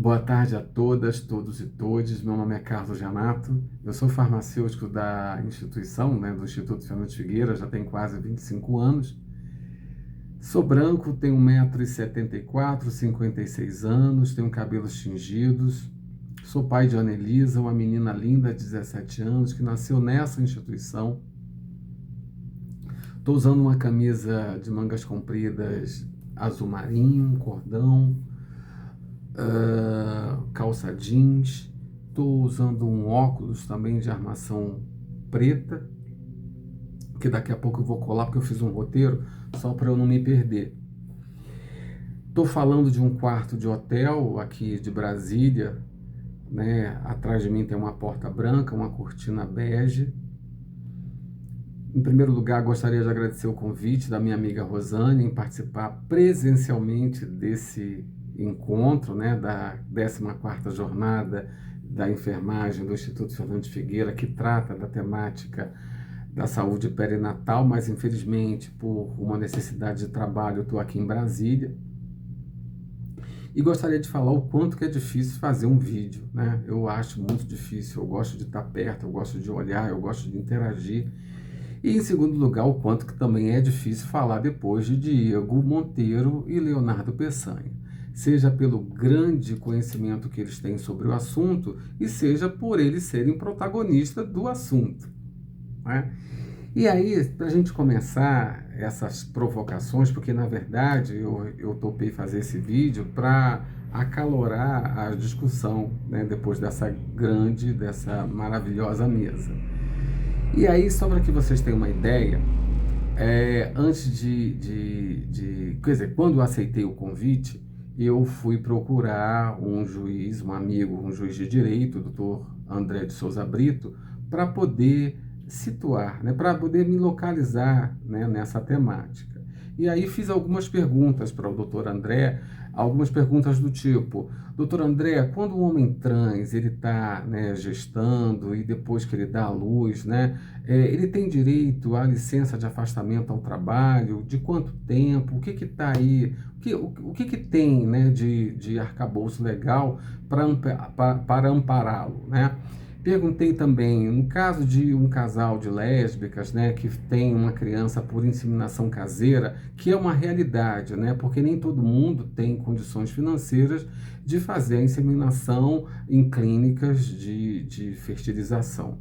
Boa tarde a todas, todos e todes. Meu nome é Carlos Renato. Eu sou farmacêutico da instituição, do Instituto Fernando Figueira, já tem quase 25 anos. Sou branco, tenho 1,74 m, 56 anos, tenho cabelos tingidos. Sou pai de Ana Elisa, uma menina linda de 17 anos, que nasceu nessa instituição. Estou usando uma camisa de mangas compridas azul marinho, um cordão, calça jeans. Estou usando um óculos também de armação preta, que daqui a pouco eu vou colar porque eu fiz um roteiro só para eu não me perder. Estou falando de um quarto de hotel aqui de Brasília, Atrás de mim tem uma porta branca, uma cortina bege. Em primeiro lugar, gostaria de agradecer o convite da minha amiga Rosane em participar presencialmente desse encontro, da 14ª jornada da enfermagem do Instituto Fernando Figueira, que trata da temática da saúde perinatal, mas infelizmente por uma necessidade de trabalho eu estou aqui em Brasília. E gostaria de falar o quanto que é difícil fazer um vídeo, Eu acho muito difícil, eu gosto de estar perto, eu gosto de olhar, eu gosto de interagir. E em segundo lugar, o quanto que também é difícil falar depois de Diego Monteiro e Leonardo Peçanha, seja pelo grande conhecimento que eles têm sobre o assunto e seja por eles serem protagonistas do assunto, E aí, para a gente começar essas provocações, porque na verdade eu topei fazer esse vídeo para acalorar a discussão, depois dessa maravilhosa mesa. E aí, só para que vocês tenham uma ideia, antes quer dizer, quando eu aceitei o convite, eu fui procurar um juiz, um amigo, um juiz de direito, o doutor André de Souza Brito, para poder situar, para poder me localizar, nessa temática. E aí fiz algumas perguntas para o doutor André, algumas perguntas do tipo: doutor André, quando o homem trans ele está gestando e depois que ele dá à luz, ele tem direito à licença de afastamento ao trabalho? De quanto tempo? O que está aí? O que tem de arcabouço legal para ampará-lo, Perguntei também, no caso de um casal de lésbicas, que tem uma criança por inseminação caseira, que é uma realidade, porque nem todo mundo tem condições financeiras de fazer a inseminação em clínicas de fertilização.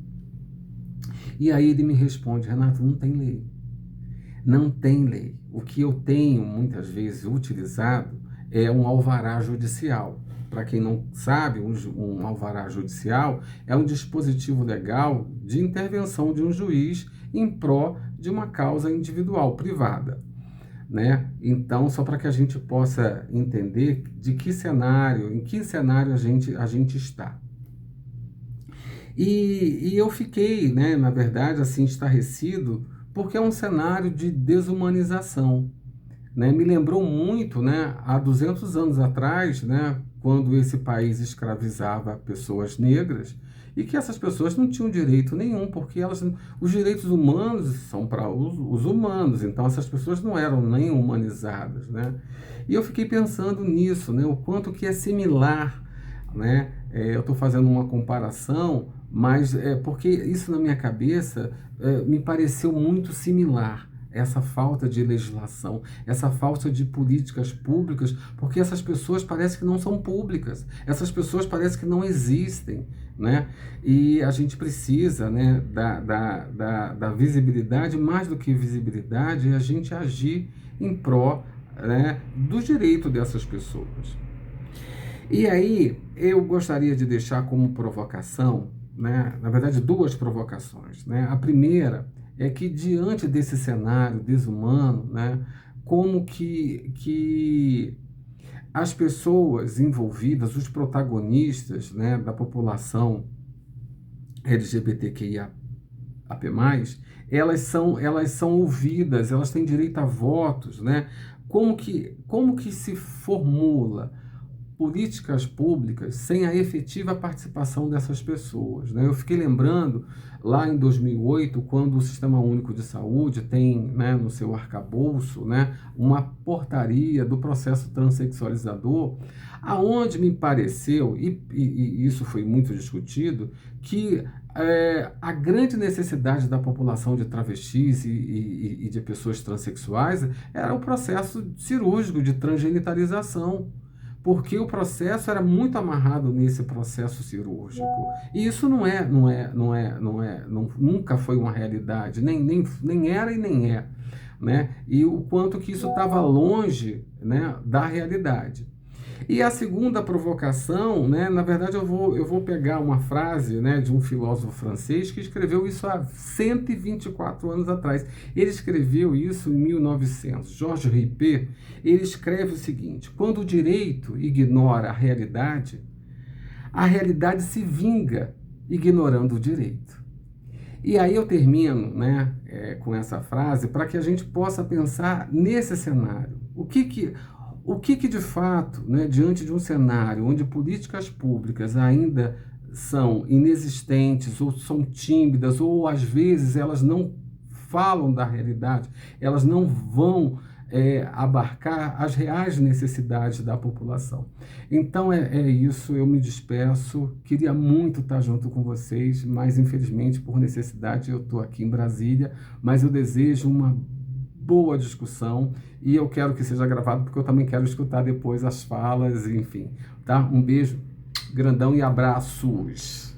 E aí ele me responde: Renato, não tem lei. Não tem lei. O que eu tenho muitas vezes utilizado é um alvará judicial. Para quem não sabe, um alvará judicial é um dispositivo legal de intervenção de um juiz em pró de uma causa individual, privada, Então, só para que a gente possa entender em que cenário a gente está. E eu fiquei, na verdade, assim, estarrecido, porque é um cenário de desumanização. Me lembrou muito, há 200 anos atrás, quando esse país escravizava pessoas negras e que essas pessoas não tinham direito nenhum, porque os direitos humanos são para os humanos, então essas pessoas não eram nem humanizadas, E eu fiquei pensando nisso, o quanto que é similar, eu estou fazendo uma comparação, mas porque isso na minha cabeça me pareceu muito similar. Essa falta de legislação, essa falta de políticas públicas, porque essas pessoas parecem que não são públicas, essas pessoas parecem que não existem, E a gente precisa, da visibilidade, mais do que visibilidade, a gente agir em pró, do direito dessas pessoas. E aí, eu gostaria de deixar como provocação, na verdade, duas provocações, A primeira é que, diante desse cenário desumano, como que as pessoas envolvidas, os protagonistas, da população LGBTQIAP+, elas são ouvidas, elas têm direito a votos, Como que se formula políticas públicas sem a efetiva participação dessas pessoas, né? Eu fiquei lembrando lá em 2008, quando o Sistema Único de Saúde tem, né, no seu arcabouço, né, uma portaria do processo transexualizador, aonde me pareceu, e isso foi muito discutido, que a grande necessidade da população de travestis e de pessoas transexuais era o processo cirúrgico de transgenitalização, porque o processo era muito amarrado nesse processo cirúrgico. E isso nunca foi uma realidade, nem era e nem é, né? E o quanto que isso estava longe, né, da realidade. E a segunda provocação, né, na verdade eu vou pegar uma frase, né, de um filósofo francês que escreveu isso há 124 anos atrás. Ele escreveu isso em 1900. Georges Ripet, ele escreve o seguinte: quando o direito ignora a realidade se vinga ignorando o direito. E aí eu termino, né, com essa frase para que a gente possa pensar nesse cenário. O que de fato, né, diante de um cenário onde políticas públicas ainda são inexistentes, ou são tímidas, ou às vezes elas não falam da realidade, elas não vão abarcar as reais necessidades da população. Então é isso, eu me despeço, queria muito estar junto com vocês, mas infelizmente por necessidade eu estou aqui em Brasília, mas eu desejo uma boa discussão e eu quero que seja gravado porque eu também quero escutar depois as falas, enfim, tá? Um beijo grandão e abraços!